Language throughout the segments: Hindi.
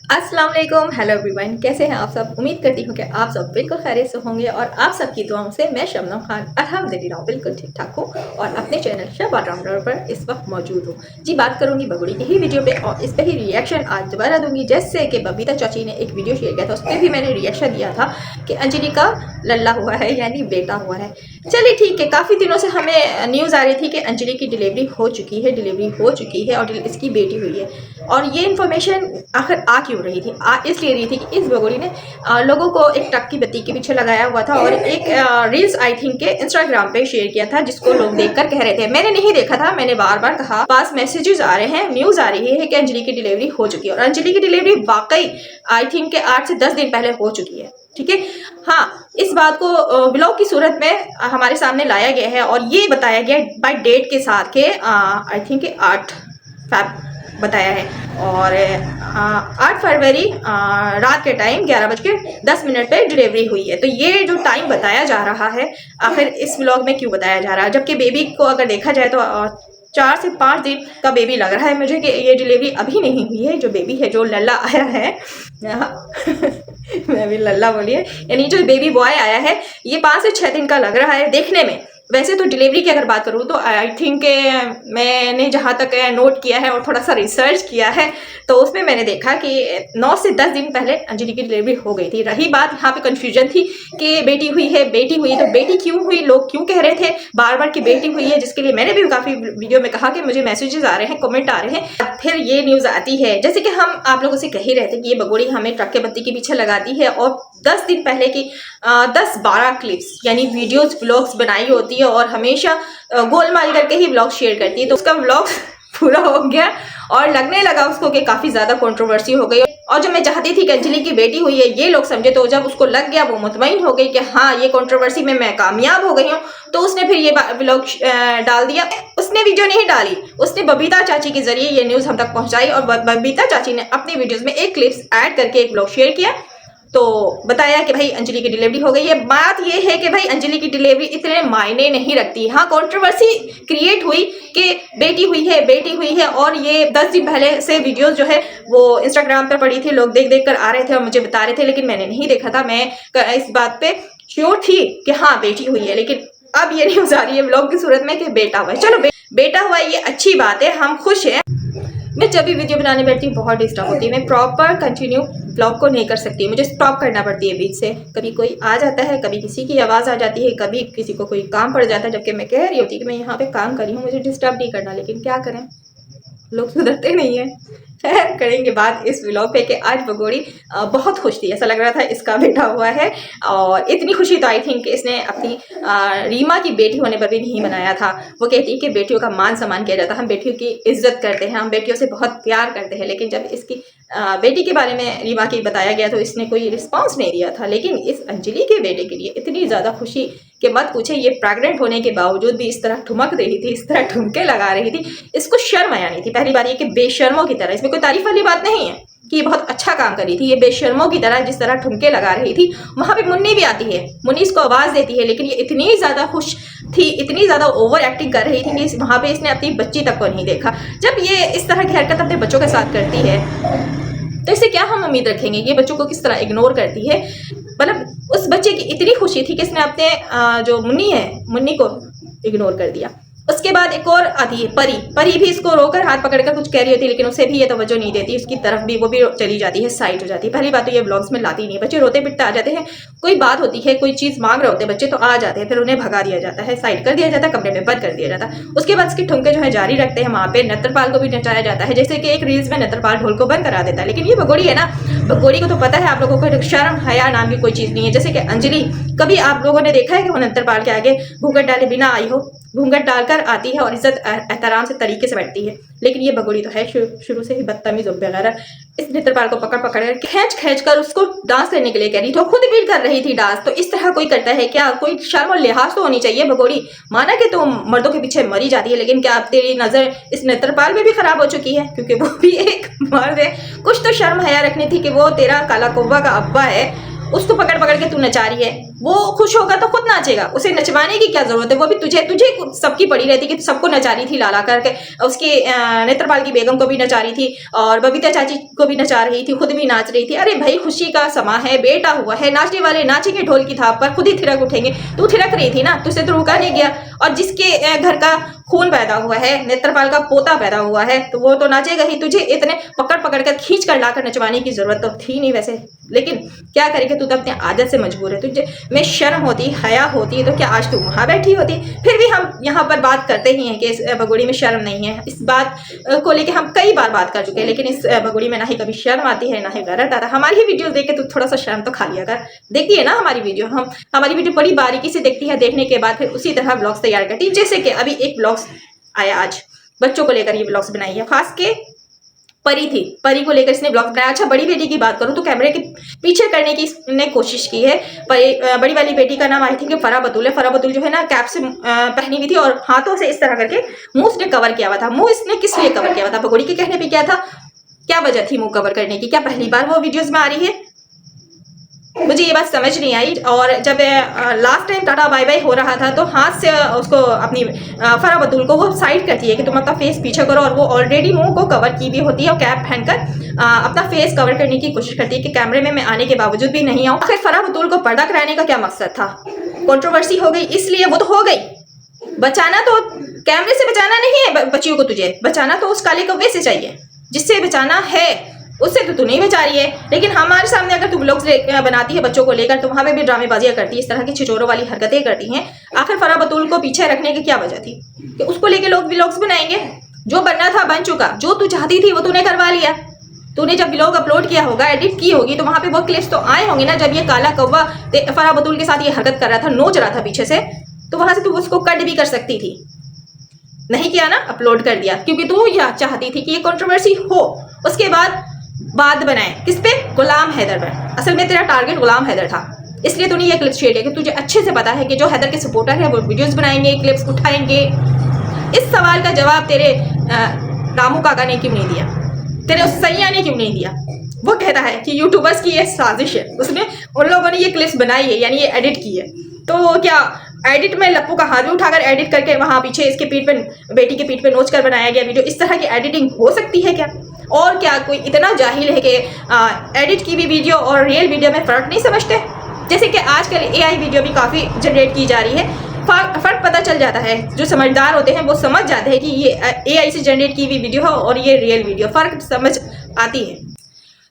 अस्सलाम वालेकुम, हेलो एवरीवन, कैसे हैं आप सब। उम्मीद करती हूँ कि आप सब बिल्कुल खैरियत से होंगे और आप सबकी दुआओं से मैं शबनम खान अल्हम्दुलिल्लाह बिल्कुल ठीक ठाक हूँ और अपने चैनल शब ऑलराउंडर पर इस वक्त मौजूद हूँ। जी, बात करूँगी बगुड़ी की ही वीडियो पे और इस पर ही रिएक्शन आज दोबारा दूंगी। जैसे कि बबीता चाची ने एक वीडियो शेयर किया था, उस पर भी मैंने रिएक्शन दिया था कि अंजलि का लल्ला हुआ है यानी बेटा हुआ है। चलिए ठीक है, काफ़ी दिनों से हमें न्यूज़ आ रही थी कि अंजलि की डिलीवरी हो चुकी है और इसकी बेटी हुई है। और ये इन्फॉर्मेशन आखिर आ क्यों रही थी? इसलिए रही थी कि इस बगोड़ी ने लोगों को एक टक की बत्ती के पीछे लगाया हुआ था और एक रील्स आई थिंक के इंस्टाग्राम पे शेयर किया था, जिसको लोग देखकर कह रहे थे, मैंने नहीं देखा था, मैंने बार बार कहा, पास मैसेजेस आ रहे हैं, न्यूज़ आ रही है कि अंजलि की डिलीवरी हो चुकी है। और अंजलि की डिलीवरी वाकई आई थिंक के 8 से 10 दिन पहले हो चुकी है। ठीक है, हाँ, इस बात को व्लॉग की सूरत में हमारे सामने लाया गया है और ये बताया गया बाय डेट के साथ के आई थिंक 8 फैब बताया है। और 8 फरवरी रात के टाइम 11:10 पे डिलीवरी हुई है। तो ये जो टाइम बताया जा रहा है, आखिर इस व्लॉग में क्यों बताया जा रहा है, जबकि बेबी को अगर देखा जाए तो 4 से 5 दिन का बेबी लग रहा है मुझे कि ये डिलीवरी अभी नहीं हुई है। जो बेबी है, जो लल्ला आया है मैं भी लल्ला बोली है, यानी जो बेबी बॉय आया है, ये 5 से 6 दिन का लग रहा है देखने में। वैसे तो डिलीवरी की अगर बात करूँ तो आई थिंक मैंने जहाँ तक नोट किया है और थोड़ा सा रिसर्च किया है तो उसमें मैंने देखा कि 9 से 10 दिन पहले अंजलि की डिलीवरी हो गई थी। रही बात, यहाँ पे कंफ्यूजन थी कि बेटी हुई है तो बेटी क्यों हुई, लोग क्यों कह रहे थे बार बार कि बेटी हुई है, जिसके लिए मैंने भी काफ़ी वीडियो में कहा कि मुझे मैसेजेस आ रहे हैं, कमेंट आ रहे हैं। फिर ये न्यूज़ आती है, जैसे कि हम आप लोगों से कह ही रहे थे कि ये बगोड़ी हमें ट्रक के बत्ती के पीछे लगाती है और 10 दिन पहले की 10-12 क्लिप्स यानी वीडियोस व्लॉग्स बनाई होती है और हमेशा गोलमाल करके ही व्लॉग शेयर करती है। तो उसका व्लॉग पूरा हो गया और लगने लगा उसको कि काफ़ी ज़्यादा कंट्रोवर्सी हो गई। और जो मैं चाहती थी कि अंजलि की बेटी हुई है ये लोग समझे, तो जब उसको लग गया, वो मुतमईन हो गई कि हाँ ये कंट्रोवर्सी में मैं कामयाब हो गई हूँ, तो उसने फिर ये व्लॉग डाल दिया। उसने वीडियो नहीं डाली, उसने बबीता चाची के जरिए ये न्यूज़ हम तक पहुँचाई और बबीता चाची ने अपनी वीडियोज़ में एक क्लिप्स ऐड करके एक व्लॉग शेयर किया, तो बताया कि भाई अंजलि की डिलीवरी हो गई है। बात ये है कि भाई अंजलि की डिलीवरी इतने मायने नहीं रखती। हाँ, कंट्रोवर्सी क्रिएट हुई कि बेटी हुई है और ये 10 दिन पहले से वीडियोस जो है वो इंस्टाग्राम पर पड़ी थी, लोग देख देख कर आ रहे थे और मुझे बता रहे थे, लेकिन मैंने नहीं देखा था। मैं इस बात पे श्योर थी कि हाँ बेटी हुई है, लेकिन अब ये न्यूज़ आ रही है व्लॉग की सूरत में कि बेटा हुआ है। चलो बेटा हुआ है, ये अच्छी बात है, हम खुश हैं। मैं जब भी वीडियो बनाने बैठती हूँ बहुत डिस्टर्ब होती है, मैं प्रॉपर कंटिन्यू ब्लॉग को नहीं कर सकती, मुझे स्टॉप करना पड़ती है बीच से। कभी कोई आ जाता है, कभी किसी की आवाज़ आ जाती है, कभी किसी को कोई काम पड़ जाता है, जबकि मैं कह रही होती कि मैं यहाँ पे काम कर रही हूँ, मुझे डिस्टर्ब नहीं करना, लेकिन क्या करें, लोग सुधरते नहीं है। खैर, करेंगे बात इस व्लॉग पे कि आज बगोड़ी बहुत खुश थी, ऐसा लग रहा था इसका बेटा हुआ है। और इतनी खुशी तो आई थिंक इसने अपनी रीमा की बेटी होने पर भी नहीं मनाया था। वो कहती है कि बेटियों का मान सम्मान किया जाता है, हम बेटियों की इज्जत करते हैं, हम बेटियों से बहुत प्यार करते हैं। लेकिन जब इसकी बेटी के बारे में रीमा की बताया गया तो इसने कोई रिस्पॉन्स नहीं दिया था। लेकिन इस अंजलि के बेटे के लिए इतनी ज़्यादा खुशी कि मत पूछे, ये प्रेग्नेंट होने के बावजूद भी इस तरह ठुमक रही थी, इस तरह ठुमके लगा रही थी, इसको शर्म आया नहीं थी। पहली बात ये कि बेशर्मों की तरह, इसमें कोई तारीफ वाली बात नहीं है कि ये बहुत अच्छा काम कर रही थी, ये बेशर्मों की तरह जिस तरह ठुमके लगा रही थी। वहाँ पे मुन्नी भी आती है, मुन्नी इसको आवाज़ देती है, लेकिन ये इतनी ज़्यादा खुश थी, इतनी ज़्यादा ओवर एक्टिंग कर रही थी कि वहाँ पे इसने अपनी बच्ची तक को नहीं देखा। जब ये इस तरह की हरकत अपने बच्चों के साथ करती है तो इससे क्या हम उम्मीद रखेंगे, ये बच्चों को किस तरह इग्नोर करती है। मतलब उस बच्चे की इतनी खुशी थी कि इसने अपने जो मुन्नी है, मुन्नी को इग्नोर कर दिया। उसके बाद एक और आती है परी भी इसको रोकर हाथ पकड़कर कुछ कह रही होती है, लेकिन उसे भी ये तवज्जो नहीं देती, उसकी तरफ भी वो भी चली जाती है, साइड हो जाती है। पहली बात तो ये व्लॉग्स में लाती नहीं, बच्चे रोते पिटते आ जाते हैं, कोई बात होती है, कोई चीज़ मांग रहे होते हैं बच्चे तो आ जाते हैं, फिर उन्हें भगा दिया जाता है, साइड कर दिया जाता है, कमरे में बंद कर दिया जाता है। उसके बाद इसके ठुमके जो है जारी रखते हैं, वहाँ पे नत्रपाल को भी नचाया जाता है, जैसे कि एक रील्स में नत्रपाल ढोल को बंद करा देता है। लेकिन ये बगोड़ी है ना, बगोड़ी को तो पता है आप लोगों को शर्म हया नाम की कोई चीज़ नहीं है। जैसे कि अंजलि, कभी आप लोगों ने देखा है कि वो नत्रपाल के आगे घूंघट डाले बिना आई हो, घूंघट डालकर आती है और इज्जत एहतराम से तरीके से बैठती है। लेकिन ये बगोड़ी तो है शुरू से ही बदतमीज वगैरह। इस नत्रपाल को पकड़ कर खींच कर उसको डांस करने के लिए कह रही थी, खुद भी कर रही थी डांस। तो इस तरह कोई करता है क्या? कोई शर्म और लिहाज तो होनी चाहिए बगोड़ी। माना कि तुम मर्दों के पीछे मरी जाती है, लेकिन क्या अब तेरी नजर इस नत्रपाल में भी खराब हो चुकी है, क्योंकि वो भी एक मर्द है। कुछ तो शर्म हया रखनी थी कि वो तेरा काला कौवा का अब्बा है, उसको पकड़ के तू नचा रही है। वो खुश होगा तो खुद नाचेगा, उसे नचवाने की क्या जरूरत है? वो भी तुझे सबकी पड़ी रहती कि सबको नचा रही थी लाला करके, उसकी नेत्रपाल की बेगम को भी नचा रही थी और बबीता चाची को भी नचा रही थी, खुद भी नाच रही थी। अरे भाई खुशी का समा है, बेटा हुआ है, नाचने वाले नाचेंगे ढोल की थाप पर, खुद ही थिरक उठेंगे। तू थिरक रही थी ना, तुझसे तो रुका नहीं गया। और जिसके घर का खून पैदा हुआ है, नेत्रपाल का पोता पैदा हुआ है, तो वो तो नाचेगा ही। तुझे इतने पकड़ पकड़ कर खींच कर लाकर नचवाने की जरूरत तो थी नहीं वैसे, लेकिन क्या करेंगे, तू तो अपने आदत से मजबूर है। तुझे में शर्म होती, हया होती तो क्या आज तू वहां बैठी होती? फिर भी हम यहाँ पर बात करते ही हैं कि इस बगोड़ी में शर्म नहीं है। इस बात को लेकर हम कई बार बात कर चुके हैं, लेकिन इस बगोड़ी में ना ही कभी शर्म आती है ना ही गैरत आता। हमारी ही वीडियो देख के तू थोड़ा सा शर्म तो खा लिया कर। देखती है ना हमारी वीडियो, हमारी वीडियो बड़ी बारीकी से देखती है, देखने के बाद फिर उसी तरह ब्लॉग्स तैयार करती है। जैसे कि अभी एक ब्लॉग्स आया आज, बच्चों को लेकर ये ब्लॉग्स बनाई है, खास के परी थी, परी को लेकर इसने ब्लॉग बनाया। अच्छा बड़ी बेटी की बात करूं तो कैमरे के पीछे करने की इसने कोशिश की है। बड़ी वाली बेटी का नाम आई थिंक फराह बतूल है। फराह बतूल जो है ना कैप से पहनी हुई थी और हाथों से इस तरह करके मुंह उसने कवर किया हुआ था। मुंह इसने किस लिए कवर किया हुआ था? भगोड़ी के कहने पे क्या था, क्या वजह थी मुंह कवर करने की? क्या पहली बार वो वीडियोज में आ रही है? मुझे ये बात समझ नहीं आई। और जब last time ta-ta bye bye हो रहा था तो हाथ से उसको अपनी फराह बतूल को वो साइड करती है कि तुम अपना फेस पीछे करो, और वो ऑलरेडी मुंह को कवर की भी होती है और कैप पहनकर अपना फेस कवर करने की कोशिश करती है कि कैमरे में मैं आने के बावजूद भी नहीं आऊं। आखिर फराह बतूल को पर्दा कराने का क्या मकसद था? कंट्रोवर्सी हो गई इसलिए, वो तो हो गई। बचाना तो कैमरे से बचाना नहीं है बच्चियों को, तुझे बचाना तो उस काले कौवे से चाहिए जिससे बचाना है, उससे तो तू नहीं बचा रही है। लेकिन हमारे सामने अगर तू ब्लॉग्स बनाती है बच्चों को लेकर तो वहां पे भी ड्रामेबाजियां करती है, इस तरह की छिचोरों वाली हरकतें करती हैं। आखिर फराह बतूल को पीछे रखने की क्या वजह थी कि उसको लेके लोग व्लॉग्स बनाएंगे? जो बनना था बन चुका, जो तू चाहती थी वो तूने करवा लिया। तूने जब व्लॉग अपलोड किया होगा, एडिट की होगी, तो वहां पे वो क्लिप्स तो आए होंगे ना, जब ये काला कौवा फराह बतूल के साथ ये हरकत कर रहा था, नोच रहा था पीछे से, तो वहां से तू उसको कट भी कर सकती थी। नहीं किया ना, अपलोड कर दिया, क्योंकि तू यह चाहती थी कि ये कंट्रोवर्सी हो। उसके बाद बनाए किस पे? गुलाम हैदर पर। असल में तेरा टारगेट गुलाम हैदर था, इसलिए तूने ये क्लिप्स शेयर किया कि तुझे अच्छे से पता है कि जो हैदर के सपोर्टर है वो वीडियोस बनाएंगे, क्लिप्स उठाएंगे। इस सवाल का जवाब तेरे रामू काका ने क्यों नहीं दिया, तेरे उस सैया ने क्यों नहीं दिया? वो कहता है कि यूट्यूबर्स की ये साजिश है, उसने उन लोगों ने ये क्लिप्स बनाई है, यानी ये एडिट की है। तो क्या एडिट में लप्पू का हाथ भी उठाकर एडिट करके वहां पीछे इसके पीठ पे, बेटी के पीठ पे नोच कर बनाया गया वीडियो? इस तरह की एडिटिंग हो सकती है क्या? और क्या कोई इतना जाहिल है कि एडिट की भी वीडियो और रियल वीडियो में फ़र्क नहीं समझते? जैसे कि आजकल AI वीडियो भी काफ़ी जनरेट की जा रही है, फ़र्क पता चल जाता है। जो समझदार होते हैं वो समझ जाते हैं कि ये AI से जनरेट की हुई वीडियो है और ये रियल वीडियो, फ़र्क समझ आती है।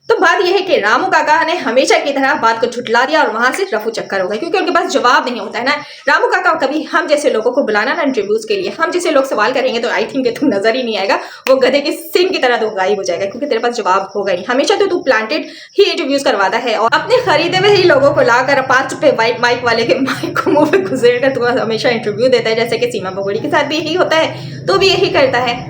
तो बात यह है कि रामू काका ने हमेशा की तरह बात को झुठला दिया और वहां से रफू चक्कर हो गए, क्योंकि उनके पास जवाब नहीं होता है ना। रामू काका कभी हम जैसे लोगों को बुलाना ना इंटरव्यूज के लिए, हम जैसे लोग सवाल करेंगे तो आई थिंक तू नजर ही नहीं आएगा, वो गधे के सिंग की तरह तो गायब हो जाएगा, क्योंकि तेरे पास जवाब होगा ही। हमेशा तो तू प्लांटेड ही इंटरव्यूज करवाता है और अपने खरीदे हुए ही लोगों को लाकर 5 रुपए माइक वाले के माइक को मुंह पे घुसेड़ कर तू हमेशा इंटरव्यू देता है, जैसे कि सीमा बगोड़ी के साथ भी यही होता है, तो भी यही करता है।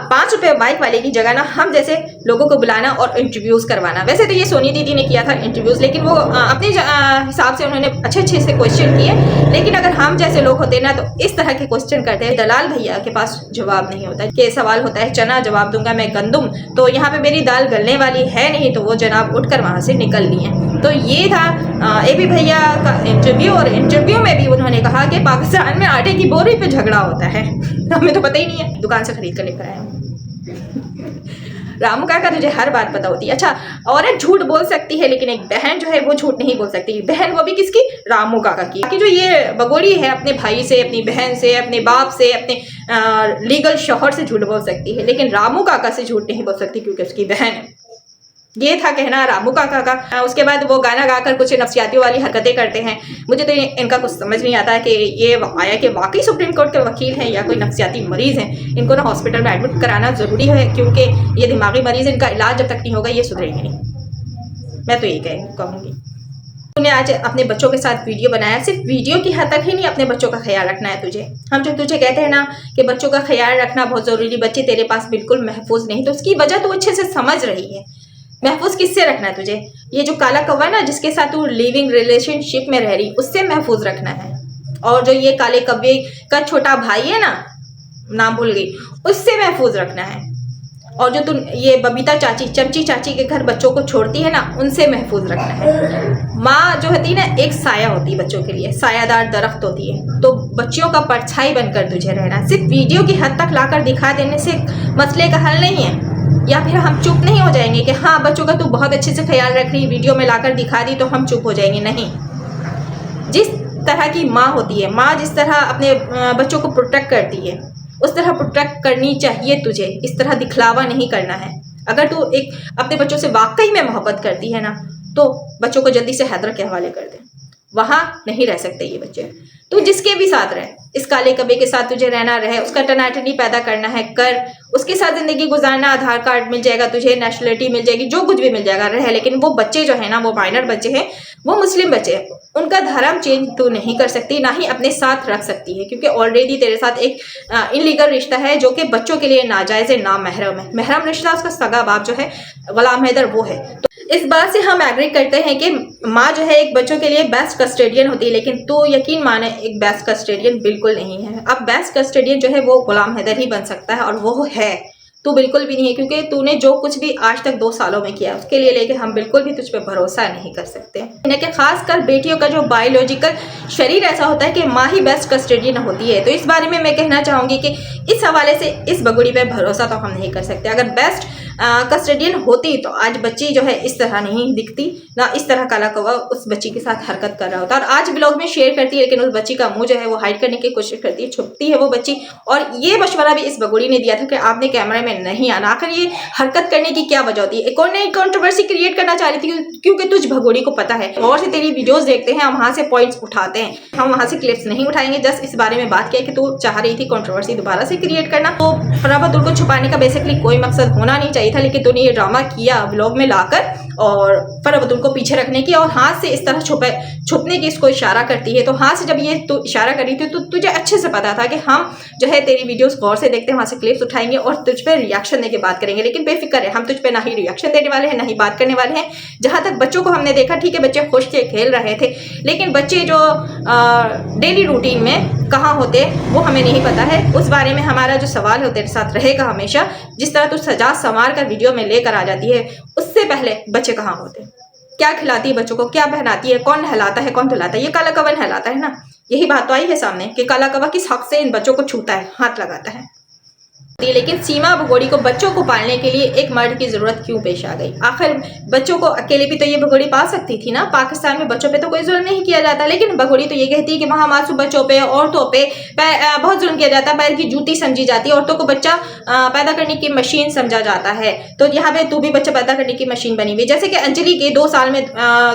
5 रुपए माइक वाले की जगह ना हम जैसे लोगों को बुलाना और इंटरव्यूज करवाना। वैसे तो ये सोनी दीदी ने किया था इंटरव्यूज, लेकिन वो अपने हिसाब से उन्होंने अच्छे से क्वेश्चन किए। लेकिन अगर हम जैसे लोग होते ना तो इस तरह के क्वेश्चन करते हैं। दलाल भैया के पास जवाब नहीं होता कि सवाल होता है चना, जवाब दूंगा मैं गंदुम, तो यहाँ पे मेरी दाल गलने वाली है नहीं, तो वो जनाब उठकर वहां से निकल लिए। तो ये था AB भैया का इंटरव्यू, और इंटरव्यू में भी उन्होंने कहा कि पाकिस्तान में आटे की बोरी पे झगड़ा होता है। हमें तो पता ही नहीं है, दुकान से खरीद कर लेकर आए। रामू काका तुझे हर बात पता होती है। अच्छा, औरत झूठ बोल सकती है लेकिन एक बहन जो है वो झूठ नहीं बोल सकती। बहन वो भी किसकी? रामू काका की। कि जो ये बगोड़ी है अपने भाई से, अपनी बहन से, अपने बाप से, अपने लीगल शौहर से झूठ बोल सकती है, लेकिन रामू काका से झूठ नहीं बोल सकती क्योंकि उसकी बहन है। ये था कहना रामू काका का। उसके बाद वो गाना गाकर कुछ नफ्सियातियों वाली हरकतें करते हैं। मुझे तो इनका कुछ समझ नहीं आता कि ये आया कि वाकई सुप्रीम कोर्ट के वकील हैं या कोई नफ्सियाती मरीज़ हैं। इनको ना हॉस्पिटल में एडमिट कराना ज़रूरी है, क्योंकि ये दिमागी मरीज़, इनका इलाज जब तक नहीं होगा ये सुधरेंगे नहीं। मैं तो यही कहूँगी। तूने आज अपने बच्चों के साथ वीडियो बनाया, सिर्फ वीडियो की हद तक ही नहीं, अपने बच्चों का ख्याल रखना है तुझे। हम जो तुझे कहते हैं ना कि बच्चों का ख्याल रखना बहुत ज़रूरी, बच्चे तेरे पास बिल्कुल महफूज नहीं, तो उसकी वजह तू अच्छे से समझ रही है। महफूज किससे रखना है तुझे? ये जो काला कौवा है ना जिसके साथ तू लिविंग रिलेशनशिप में रह रही, उससे महफूज रखना है। और जो ये काले कौवे का छोटा भाई है ना, नाम भूल गई, उससे महफूज रखना है। और जो तुम ये बबीता चाची, चमची चाची के घर बच्चों को छोड़ती है ना, उनसे महफूज रखना है। माँ जो होती है ना, एक साया होती है बच्चों के लिए, सायादार दरख्त होती है। तो बच्चियों का परछाई बनकर तुझे रहना। सिर्फ वीडियो की हद तक लाकर दिखा देने से मसले का हल नहीं है। या फिर हम चुप नहीं हो जाएंगे कि हाँ बच्चों का तू बहुत अच्छे से ख्याल रख रही, वीडियो में लाकर दिखा दी तो हम चुप हो जाएंगे। नहीं, जिस तरह की माँ होती है, माँ जिस तरह अपने बच्चों को प्रोटेक्ट करती है, उस तरह प्रोटेक्ट करनी चाहिए तुझे। इस तरह दिखलावा नहीं करना है। अगर तू एक अपने बच्चों से वाकई में मोहब्बत करती है ना, तो बच्चों को जल्दी से हैदर के हवाले कर दे। वहां नहीं रह सकते ये बच्चे। तू जिसके भी साथ रहे, इस काले कबे के साथ तुझे रहना रहे, उसका टनाटनी पैदा करना है कर, उसके साथ जिंदगी गुजारना, आधार कार्ड मिल जाएगा तुझे, नेशनलिटी मिल जाएगी, जो कुछ भी मिल जाएगा रहे। लेकिन वो बच्चे जो है ना, वो माइनर बच्चे हैं, वो मुस्लिम बच्चे हैं, उनका धर्म चेंज तू नहीं कर सकती, ना ही अपने साथ रख सकती है, क्योंकि ऑलरेडी तेरे साथ एक इनलीगल रिश्ता है जो कि बच्चों के लिए नाजायज है, ना महरम है। महरम रिश्ता उसका सगा बाप जो है गुलाम हैदर, वो है। तो इस बात से हम एग्री करते हैं कि माँ जो है एक बच्चों के लिए बेस्ट कस्टोडियन होती है, लेकिन तो यकीन माने एक बेस्ट कस्टोडियन बिल्कुल नहीं है। अब बेस्ट कस्टोडियन जो है वो गुलाम हैदर ही बन सकता है, और वो है, तू बिल्कुल भी नहीं है। क्योंकि तूने जो कुछ भी आज तक 2 सालों में किया उसके लिए लेके हम बिल्कुल भी तुझ पे भरोसा नहीं कर सकते। इनके खासकर बेटियों का जो बायोलॉजिकल शरीर ऐसा होता है कि माँ ही बेस्ट कस्टोडियन होती है। तो इस बारे में मैं कहना चाहूँगी कि इस हवाले से इस बगुड़ी पे भरोसा तो हम नहीं कर सकते। अगर बेस्ट कस्टोडियन होती तो आज बच्ची जो है इस तरह नहीं दिखती, ना इस तरह काला कौवा उस बच्ची के साथ हरकत कर रहा होता। और आज ब्लॉग में शेयर करती है, लेकिन उस बच्ची का मुंह जो है वो हाइड करने की कोशिश करती है, छुपती है वो बच्ची। और ये मशवरा भी इस बगुड़ी ने दिया था कि आपने कैमरे में नहीं आना। आखिर ये हरकत करने की क्या वजह होती है? एक और नई कंट्रोवर्सी क्रिएट करना चाह रही थी, क्योंकि तुझ भगोड़ी को पता है, और से तेरी वीडियोस देखते हैं, हम वहां से पॉइंट्स उठाते हैं, हम वहां से क्लिप्स नहीं उठाएंगे। जस्ट इस बारे में बात किया कि तू चाह रही थी कंट्रोवर्सी दोबारा से क्रिएट करना। तो फराह बतूल को छुपाने का बेसिकली कोई मकसद होना नहीं चाहिए था, लेकिन तूने ये ड्रामा किया व्लॉग में लाकर, और फराह बतूल को पीछे रखने की, और हाथ से इस तरह छुपने की इसको इशारा करती है। तो हाथ से जब ये तू इशारा कर रही थी तो तुझे अच्छे से पता था कि हम जो है तेरी वीडियोस गौर से देखते हैं, वहां से क्लिप्स उठाएंगे और तुझ पे रिएक्शन देके बात करेंगे। लेकिन बेफिक्र है, हम तुझ पे ना ही रिएक्शन देने वाले हैं, ना ही बात करने वाले हैं। जहां तक बच्चों को हमने देखा, ठीक है बच्चे खुश थे, खेल रहे थे, लेकिन बच्चे जो डेली रूटीन में कहाँ होते वो हमें नहीं पता है। उस बारे में हमारा जो सवाल है तेरे साथ रहेगा हमेशा। जिस तरह तू सजा संवार कर वीडियो में लेकर आ जाती है, उससे पहले बच्चे कहाँ होते, क्या खिलाती है बच्चों को, क्या पहनाती है, कौन नहलाता है, कौन धुलाता है? ये काला कौवा नहलाता है ना। यही बात तो आई है सामने कि काला कौवा किस हक से इन बच्चों को छूता है, हाथ लगाता है। लेकिन सीमा भगोड़ी को बच्चों को पालने के लिए एक मर्द की जरूरत क्यों पेश आ गई? आखिर बच्चों को अकेले भी तो ये भगोड़ी पाल सकती थी ना। पाकिस्तान में बच्चों पे तो कोई जुल्म नहीं किया जाता, लेकिन भगोड़ी तो ये कहती है कि वहाँ मासूम बच्चों पे, औरतों पे बहुत जुल्म किया जाता है, पैर की जूती समझी जाती है, औरतों को बच्चा पैदा करने की मशीन समझा जाता है। तो यहाँ पे तू भी बच्चा पैदा करने की मशीन बनी हुई। जैसे कि अंजलि के 2 साल में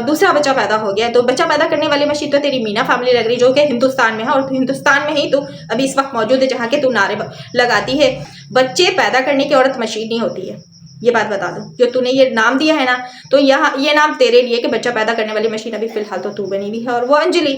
दूसरा बच्चा पैदा हो गया, तो बच्चा पैदा करने वाली मशीन तो तेरी मीना फैमिली लग रही, जो कि हिंदुस्तान में है, और हिंदुस्तान में ही तो अभी इस वक्त मौजूद है जहाँ के तू नारे लगाती है। बच्चे पैदा करने की औरत मशीन नहीं होती है, ये बात बता दूं। जो तूने ये नाम दिया है ना, तो यहाँ ये नाम तेरे लिए कि बच्चा पैदा करने वाली मशीन अभी फिलहाल तो तू बनी हुई है, और वो अंजलि।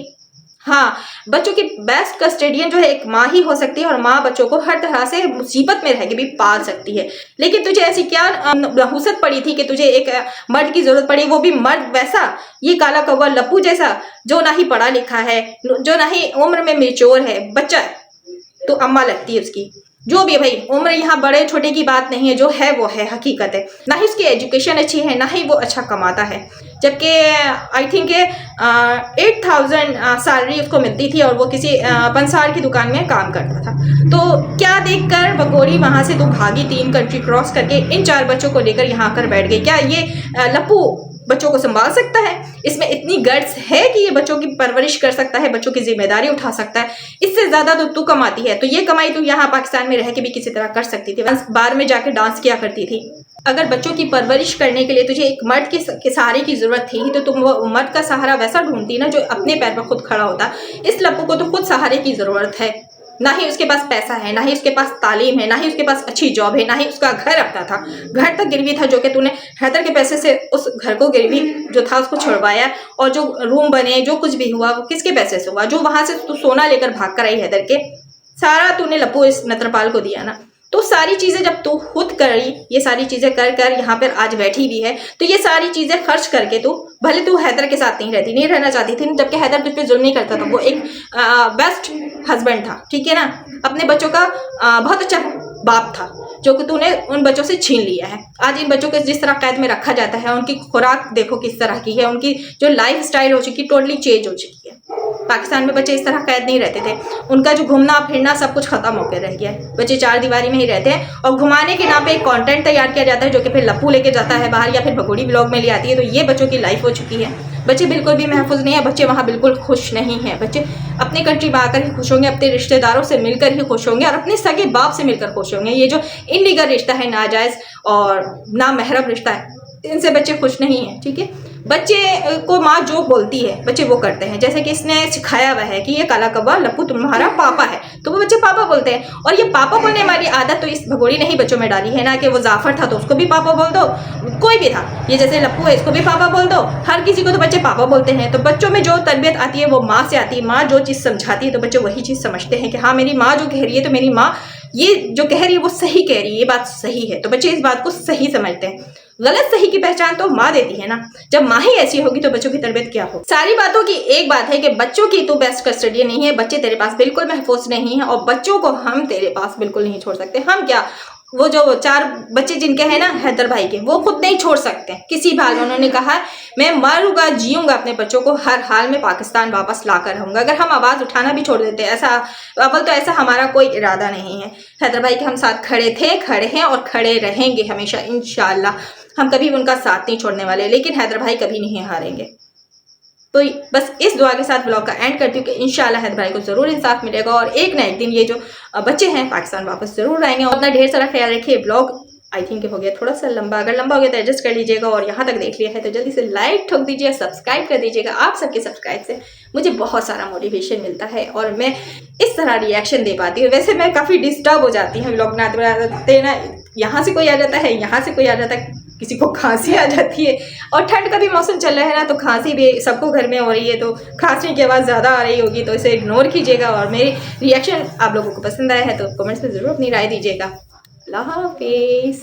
हाँ, बच्चों की बेस्ट कस्टोडियन जो है एक माँ ही हो सकती है, और माँ बच्चों को हर तरह से मुसीबत में रह के भी पाल सकती है। लेकिन तुझे ऐसी क्या नहुसत पड़ी थी कि तुझे एक मर्द की जरूरत पड़ी, वो भी मर्द वैसा, ये काला कौवा लप्पू जैसा, जो ना ही पढ़ा लिखा है, जो ना ही उम्र में मेच्योर है, बच्चा तो अम्मा लगती है उसकी। जो भी है भाई, उम्र यहाँ बड़े छोटे की बात नहीं है, जो है वो है, हकीकत है। ना ही उसकी एजुकेशन अच्छी है, ना ही वो अच्छा कमाता है, जबकि आई थिंक 8000 सैलरी उसको मिलती थी, और वो किसी पंसार की दुकान में काम करता था। तो क्या देखकर भगोड़ी वहां से तो भागी, 3 कंट्री क्रॉस करके इन 4 बच्चों को लेकर यहाँ आकर बैठ गई। क्या ये लप्पू बच्चों को संभाल सकता है? इसमें इतनी गट्स है कि ये बच्चों की परवरिश कर सकता है, बच्चों की जिम्मेदारी उठा सकता है? इससे ज्यादा तो तू कमाती है, तो ये कमाई तू यहाँ पाकिस्तान में रह के भी किसी तरह कर सकती थी। बार में जाकर डांस किया करती थी। अगर बच्चों की परवरिश करने के लिए तुझे एक मर्द के सहारे की जरूरत थी, तो तुम वो मर्द का सहारा वैसा ढूंढती ना जो अपने पैर पर खुद खड़ा होता। इस लप्पू को तो खुद सहारे की जरूरत है। ना ही उसके पास पैसा है, ना ही उसके पास तालीम है, ना ही उसके पास अच्छी जॉब है, ना ही उसका घर अपना था। घर तक गिरवी था, जो कि तूने हैदर के पैसे से उस घर को गिरवी जो था उसको छुड़वाया, और जो रूम बने, जो कुछ भी हुआ वो किसके पैसे से हुआ? जो वहां से तू सोना लेकर भाग कर आई हैदर के, सारा तूने लप्पू इस नत्रपाल को दिया ना। तो सारी चीजें जब तू खुद करी, ये सारी चीजें कर कर यहाँ पर आज बैठी हुई है, तो ये सारी चीजें खर्च करके तू, भले तू हैदर के साथ नहीं रहती, नहीं रहना चाहती थी, जबकि हैदर तुझ पे जुल्म नहीं करता था, वो एक बेस्ट हस्बैंड था, ठीक है ना, अपने बच्चों का बहुत अच्छा बाप था, जो कि तूने उन बच्चों से छीन लिया है। आज इन बच्चों को जिस तरह कैद में रखा जाता है, उनकी खुराक देखो किस तरह की है, उनकी जो लाइफ स्टाइल हो चुकी टोटली चेंज हो चुकी है। पाकिस्तान में बच्चे इस तरह कैद नहीं रहते थे, उनका जो घूमना फिरना सब कुछ खत्म होकर रह गया है। बच्चे 4 दीवारी में ही रहते हैं और घुमाने के नाम पे एक कंटेंट तैयार किया जाता है जो कि फिर लप्पू लेके जाता है बाहर या फिर भगोड़ी ब्लॉग में ले आती है। तो ये बच्चों की लाइफ हो चुकी है। बच्चे बिल्कुल भी महफूज नहीं है, बच्चे वहाँ बिल्कुल खुश नहीं है। बच्चे अपनी कंट्री में आकर ही खुश होंगे, अपने रिश्तेदारों से मिलकर ही खुश होंगे और अपने सगे बाप से मिलकर खुश होंगे। ये जो इनलीगल रिश्ता है, नाजायज़ और नामहरम रिश्ता है, इनसे बच्चे खुश नहीं है। ठीक है, बच्चे को माँ जो बोलती है बच्चे वो करते हैं। जैसे कि इसने सिखाया हुआ है कि ये काला कौवा लप्पू तुम्हारा पापा है, तो वो बच्चे पापा बोलते हैं। और ये पापा बोलने वाली आदत तो इस भगोड़ी ने ही बच्चों में डाली है ना, कि वो जाफर था तो उसको भी पापा बोल दो, कोई भी था, ये जैसे लप्पू है इसको भी पापा बोल दो। हर किसी को तो बच्चे पापा बोलते हैं। तो बच्चों में जो तरबियत आती है वो माँ से आती है। माँ जो चीज़ समझाती है तो बच्चे वही चीज़ समझते हैं कि हाँ मेरी माँ जो कह रही है तो मेरी माँ ये जो कह रही है वो सही कह रही है, ये बात सही है। तो बच्चे इस बात को सही समझते हैं। गलत सही की पहचान तो माँ देती है ना। जब माँ ही ऐसी होगी तो बच्चों की तरबियत क्या हो। सारी बातों की एक बात है कि बच्चों की तो बेस्ट कस्टडी नहीं है, बच्चे तेरे पास बिल्कुल महफूज नहीं है और बच्चों को हम तेरे पास बिल्कुल नहीं छोड़ सकते। हम क्या, वो जो 4 बच्चे जिनके हैं ना हैदर भाई के, वो खुद नहीं छोड़ सकते किसी भी हाल में। उन्होंने कहा मैं मरूंगा जीऊंगा अपने बच्चों को हर हाल में पाकिस्तान वापस ला कर रहूंगा। अगर हम आवाज़ उठाना भी छोड़ देते हैं, ऐसा अव्वल तो ऐसा हमारा कोई इरादा नहीं है। हैदर भाई के हम साथ खड़े थे, खड़े हैं और खड़े रहेंगे हमेशा इंशाअल्लाह। हम कभी उनका साथ नहीं छोड़ने वाले, लेकिन हैदर भाई कभी नहीं हारेंगे। तो बस इस दुआ के साथ ब्लॉग का एंड करती हूँ कि इंशाल्लाह हैदर भाई को ज़रूर इंसाफ मिलेगा और एक ना एक दिन ये जो बच्चे हैं पाकिस्तान वापस ज़रूर आएंगे। और अपना ढेर सारा ख्याल रखिए। ब्लॉग आई थिंक हो गया थोड़ा सा लंबा, अगर लंबा हो गया तो एडजस्ट कर लीजिएगा। और यहाँ तक देख लिया है तो जल्दी से लाइक ठोक दीजिए, सब्सक्राइब कर दीजिएगा। आप सबके सब्सक्राइब से मुझे बहुत सारा मोटिवेशन मिलता है और मैं इस तरह रिएक्शन दे पाती हूँ। वैसे मैं काफ़ी डिस्टर्ब हो जाती हूँ ब्लॉग बनाते ना, यहाँ से कोई आ जाता है, यहाँ से कोई आ जाता है, किसी को खांसी आ जाती है। और ठंड का भी मौसम चल रहा है ना, तो खांसी भी सबको घर में हो रही है, तो खांसने की आवाज़ ज़्यादा आ रही होगी, तो इसे इग्नोर कीजिएगा। और मेरी रिएक्शन आप लोगों को पसंद आया है तो कमेंट्स में ज़रूर अपनी राय दीजिएगा। अल्लाह हाफिज़।